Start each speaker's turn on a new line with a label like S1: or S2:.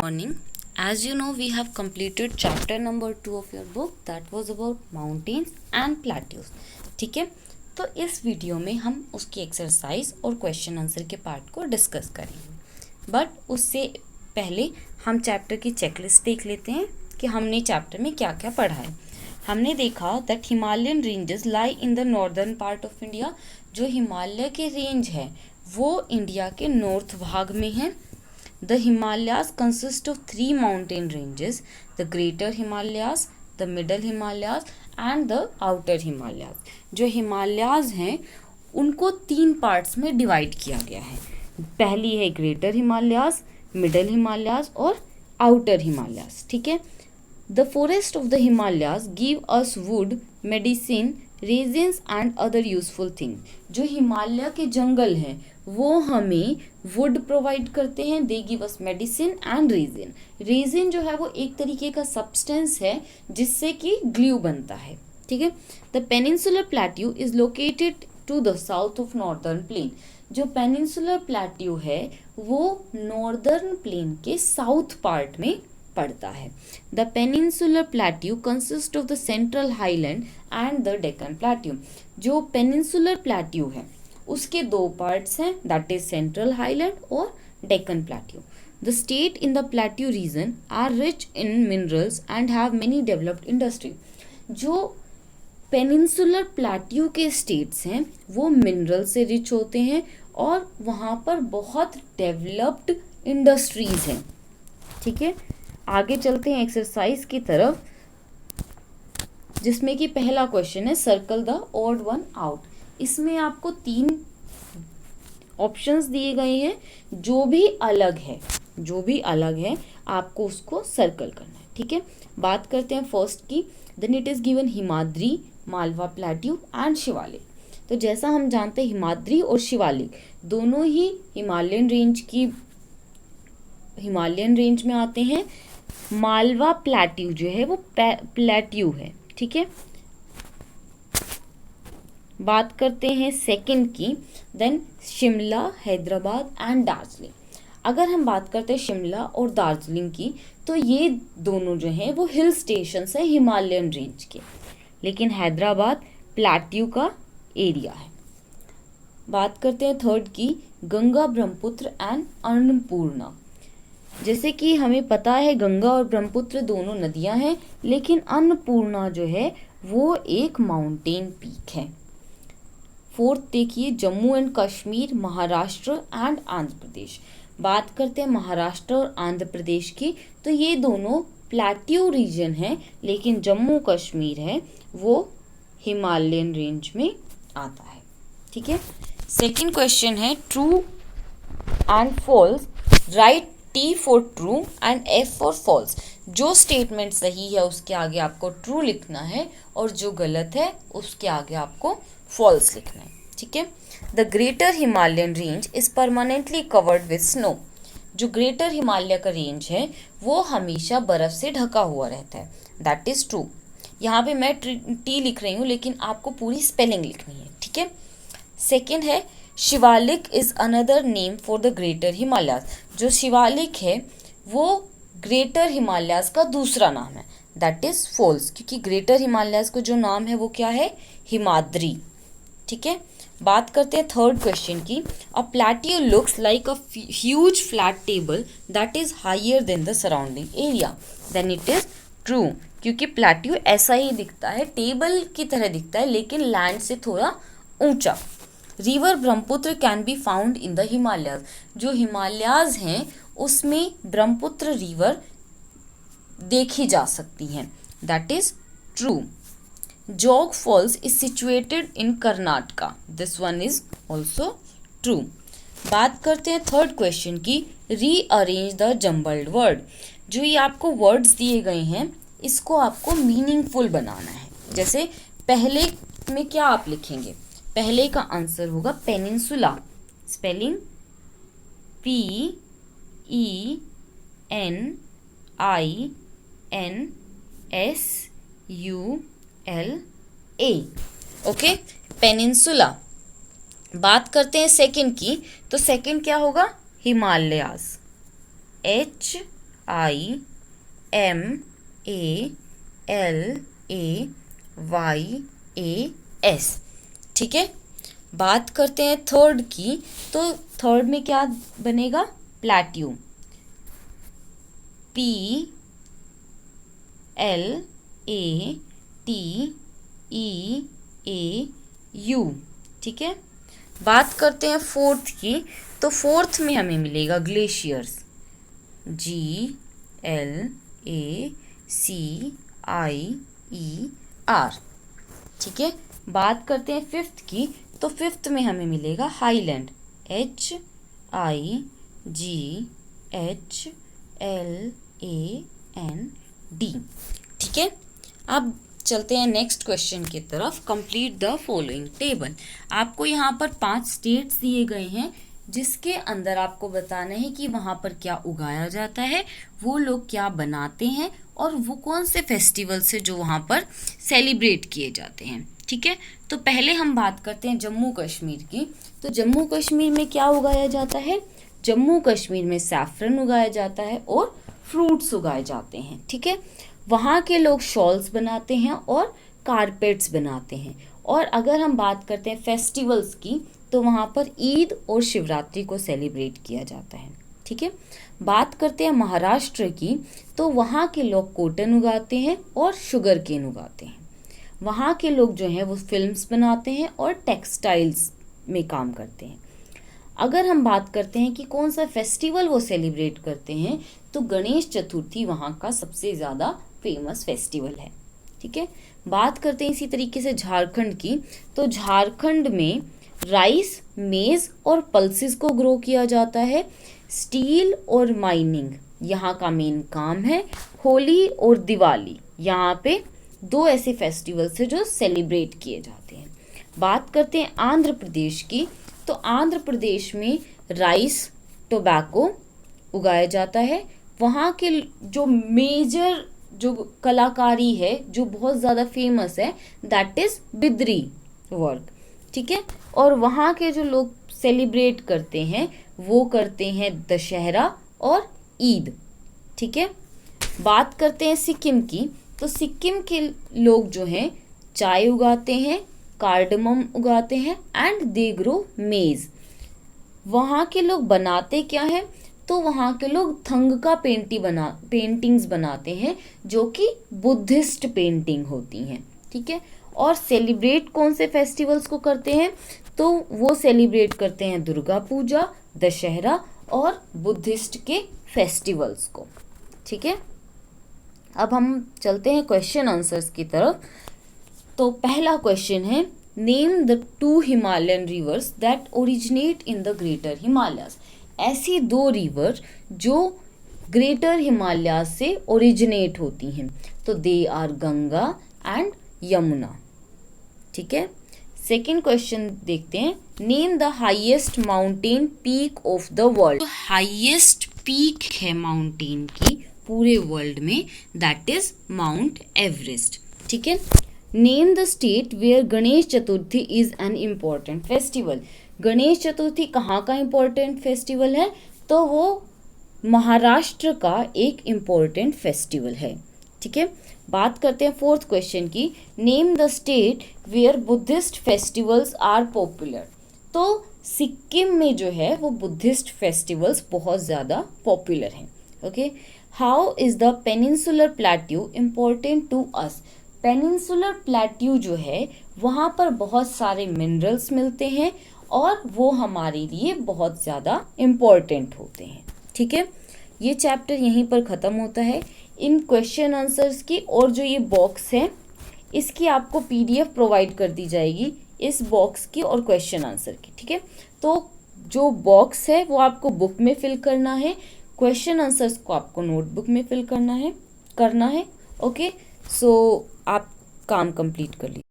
S1: morning. As you know, we have completed chapter number 2 of your book that was about mountains and plateaus. ठीक है, तो इस video में हम उसकी एक्सरसाइज और क्वेश्चन आंसर के पार्ट को डिस्कस करेंगे. बट उससे पहले हम चैप्टर की चेकलिस्ट देख लेते हैं कि हमने चैप्टर में क्या क्या पढ़ा है. हमने देखा that Himalayan ranges lie in the northern part of India. जो हिमालय के रेंज है वो इंडिया के नॉर्थ भाग में है. The Himalayas consist of 3 mountain ranges, the Greater Himalayas, the Middle Himalayas and the Outer Himalayas. जो हिमालयाज हैं उनको 3 पार्ट्स में डिवाइड किया गया है. पहली है ग्रेटर हिमालयाज, मिडल हिमालयाज और आउटर हिमालयाज. ठीक है. The forest of the Himalayas give us wood, medicine, resins and other useful thing. जो हिमालय के जंगल हैं वो हमें वुड प्रोवाइड करते हैं. They give us medicine and resin. Resin जो है वो एक तरीके का सब्सटेंस है जिससे कि ग्लू बनता है. ठीक है. The peninsular plateau is located to the south of northern plain. जो पेनिनसुलर प्लेट्यू है वो नॉर्दर्न प्लेन के साउथ पार्ट में पड़ता है. The peninsular plateau consist of the central highland and the Deccan plateau. जो पेनिनसुलर प्लेट्यू है उसके 2 पार्ट्स हैं, दैट इज सेंट्रल हाईलैंड और Deccan plateau. The state in the plateau region are rich in minerals and have many developed industry. जो peninsular plateau के states हैं वो mineral से रिच होते हैं और वहाँ पर बहुत डेवलप्ड इंडस्ट्रीज हैं. ठीक है. आगे चलते हैं एक्सरसाइज की तरफ जिसमें कि पहला क्वेश्चन है circle the odd one out. इसमें आपको 3 ऑप्शंस दिए गए हैं. जो भी अलग है आपको उसको सर्कल करना है. ठीक है. बात करते हैं फर्स्ट की. Then it is given Himadri, Malwa plateau and Shivalik. तो जैसा हम जानते हैं हिमाद्री और शिवालिक दोनों ही हिमालयन रेंज में आते हैं. मालवा प्लेट्यू जो है वो प्लेट्यू है. ठीक है. बात करते हैं सेकंड की. Then Shimla, Hyderabad and Darjeeling. अगर हम बात करते हैं शिमला और दार्जिलिंग की तो ये दोनों जो हैं वो हिल स्टेशंस हैं हिमालयन रेंज के, लेकिन हैदराबाद प्लेट्यू का एरिया है. बात करते हैं थर्ड की गंगा, ब्रह्मपुत्र एंड अन्नपूर्णा. जैसे कि हमें पता है गंगा और ब्रह्मपुत्र दोनों नदियां हैं, लेकिन अन्नपूर्णा जो है वो एक माउंटेन पीक है. फोर्थ देखिए जम्मू एंड कश्मीर, महाराष्ट्र एंड आंध्र प्रदेश. बात करते हैं महाराष्ट्र और आंध्र प्रदेश की तो ये दोनों प्लेट्यू रीजन है, लेकिन जम्मू कश्मीर है वो हिमालयन रेंज में आता है. ठीक है. सेकंड क्वेश्चन है true and false. Write T for true and F for false. जो स्टेटमेंट सही है उसके आगे आपको ट्रू लिखना है और जो गलत है उसके आगे आपको फॉल्स लिखना है. ठीक है. The greater Himalayan range is permanently covered with snow. जो ग्रेटर हिमालय का रेंज है वो हमेशा बर्फ से ढका हुआ रहता है, दैट इज ट्रू. यहाँ पे मैं T लिख रही हूँ लेकिन आपको पूरी स्पेलिंग लिखनी है. ठीक है. सेकेंड है Shivalik is another name for the greater Himalayas. जो शिवालिक है वो ग्रेटर हिमालयाज का दूसरा नाम है, दैट इज फॉल्स, क्योंकि ग्रेटर हिमालयाज को जो नाम है वो क्या है, हिमाद्री. ठीक है. बात करते हैं थर्ड क्वेश्चन की. A plateau looks like a huge flat table that is higher than the surrounding area. Then it is true, क्योंकि प्लेट्यू ऐसा ही दिखता है, टेबल की तरह दिखता है लेकिन लैंड से थोड़ा ऊंचा. River Brahmaputra can be found in the Himalayas. जो हिमालयाज हैं उसमें ब्रह्मपुत्र रिवर देखी जा सकती हैं, that is true. Jog Falls is situated in Karnataka. This one is also true. बात करते हैं थर्ड क्वेश्चन की. Rearrange the jumbled word. जो ये आपको वर्ड्स दिए गए हैं इसको आपको मीनिंगफुल बनाना है. जैसे पहले में क्या आप लिखेंगे, पहले का आंसर होगा peninsula, spelling PENINSULA. Okay, peninsula. बात करते हैं सेकंड की तो सेकंड क्या होगा, हिमालयाज, ठीक है। बात करते हैं थर्ड की, तो थर्ड में क्या बनेगा? प्लेट्यू, PLATEAU, ठीक है। बात करते हैं फोर्थ की, तो फोर्थ में हमें मिलेगा ग्लेशियर्स, GLACIER, ठीक है। बात करते हैं फिफ्थ की, तो फिफ्थ में हमें मिलेगा हाईलैंड, HIGHLAND, ठीक है। अब चलते हैं नेक्स्ट क्वेश्चन की तरफ। Complete the following table. आपको यहाँ पर 5 स्टेट्स दिए गए हैं, जिसके अंदर आपको बताना है कि वहाँ पर क्या उगाया जाता है, वो लोग क्या बनाते हैं, और वो कौन से फेस्टिवल से जो वहाँ पर सेलिब्रेट किए जाते हैं, ठीक है। तो पहले हम बात करते हैं जम्मू कश्मीर की। तो जम्मू कश्मीर में क्या उगाया जाता है? जम्मू कश्मीर में सैफरन उगाया जाता है और फ्रूट्स उगाए जाते हैं, ठीक है। वहाँ के लोग शॉल्स बनाते हैं और कारपेट्स बनाते हैं। और अगर हम बात करते हैं फेस्टिवल्स की, तो वहाँ पर ईद और शिवरात्रि को सेलिब्रेट किया जाता है, ठीक है। बात करते हैं महाराष्ट्र की, तो वहाँ के लोग कॉटन उगाते हैं और शुगर केन उगाते हैं। वहाँ के लोग जो हैं वो फिल्म्स बनाते हैं और टेक्सटाइल्स में काम करते हैं। अगर हम बात करते हैं कि कौन सा फेस्टिवल वो सेलिब्रेट करते हैं, तो गणेश चतुर्थी वहाँ का सबसे ज़्यादा फेमस फेस्टिवल है, ठीक है। बात करते हैं इसी तरीके से झारखंड की, तो झारखंड में राइस, मेज और पल्सेस को ग्रो किया जाता है। स्टील और माइनिंग यहाँ का मेन काम है। होली और दिवाली यहाँ पे 2 ऐसे फेस्टिवल्स हैं जो सेलिब्रेट किए जाते हैं। बात करते हैं आंध्र प्रदेश की, तो आंध्र प्रदेश में राइस, टोबैको उगाया जाता है। वहाँ के जो मेजर जो कलाकारी है जो बहुत ज़्यादा फेमस है, दैट इज़ बिद्री वर्क, ठीक है। और वहाँ के जो लोग सेलिब्रेट करते हैं वो करते हैं दशहरा और ईद, ठीक है। बात करते हैं सिक्किम की, तो सिक्किम के लोग जो हैं चाय उगाते हैं, कार्डमम उगाते हैं एंड दे ग्रो मेज। वहाँ के लोग बनाते क्या है? तो वहाँ के लोग थंग का पेंटिंग्स बनाते हैं जो कि बुद्धिस्ट पेंटिंग होती हैं, ठीक है। और सेलिब्रेट कौन से फेस्टिवल्स को करते हैं? तो वो सेलिब्रेट करते हैं दुर्गा पूजा, दशहरा और बुद्धिस्ट के फेस्टिवल्स को, ठीक है। अब हम चलते हैं क्वेश्चन आंसर्स की तरफ। तो पहला क्वेश्चन है, name the 2 Himalayan reverse that originate in the greater Himalayas. ऐसी 2 रिवर जो ग्रेटर हिमालय से ओरिजिनेट होती हैं, तो they are Ganga and Yamuna, ठीक है। सेकेंड क्वेश्चन देखते हैं, name the highest mountain peak of the world. Highest peak है माउंटेन की पूरे वर्ल्ड में, दैट इज माउंट एवरेस्ट, ठीक है। Name the state where Ganesh Chaturthi is an important festival. Ganesh Chaturthi कहाँ का इम्पॉर्टेंट फेस्टिवल है? तो वो महाराष्ट्र का एक इम्पॉर्टेंट फेस्टिवल है, ठीक है। बात करते हैं फोर्थ क्वेश्चन की, name the state where Buddhist festivals are popular. तो सिक्किम में जो है वो बुद्धिस्ट फेस्टिवल्स बहुत ज़्यादा पॉपुलर हैं, okay. How is the peninsular plateau important to us. Peninsular plateau जो है वहाँ पर बहुत सारे मिनरल्स मिलते हैं और वो हमारे लिए बहुत ज़्यादा इम्पॉर्टेंट होते हैं, ठीक है। ये चैप्टर यहीं पर ख़त्म होता है। इन क्वेश्चन आंसर्स की और जो ये बॉक्स है इसकी आपको PDF प्रोवाइड कर दी जाएगी, इस बॉक्स की और क्वेश्चन आंसर की, ठीक है। तो जो बॉक्स है वो आपको बुक में फिल करना है, क्वेश्चन आंसर्स को आपको नोटबुक में फिल करना है ओके। सो आप काम कंप्लीट कर लीजिए।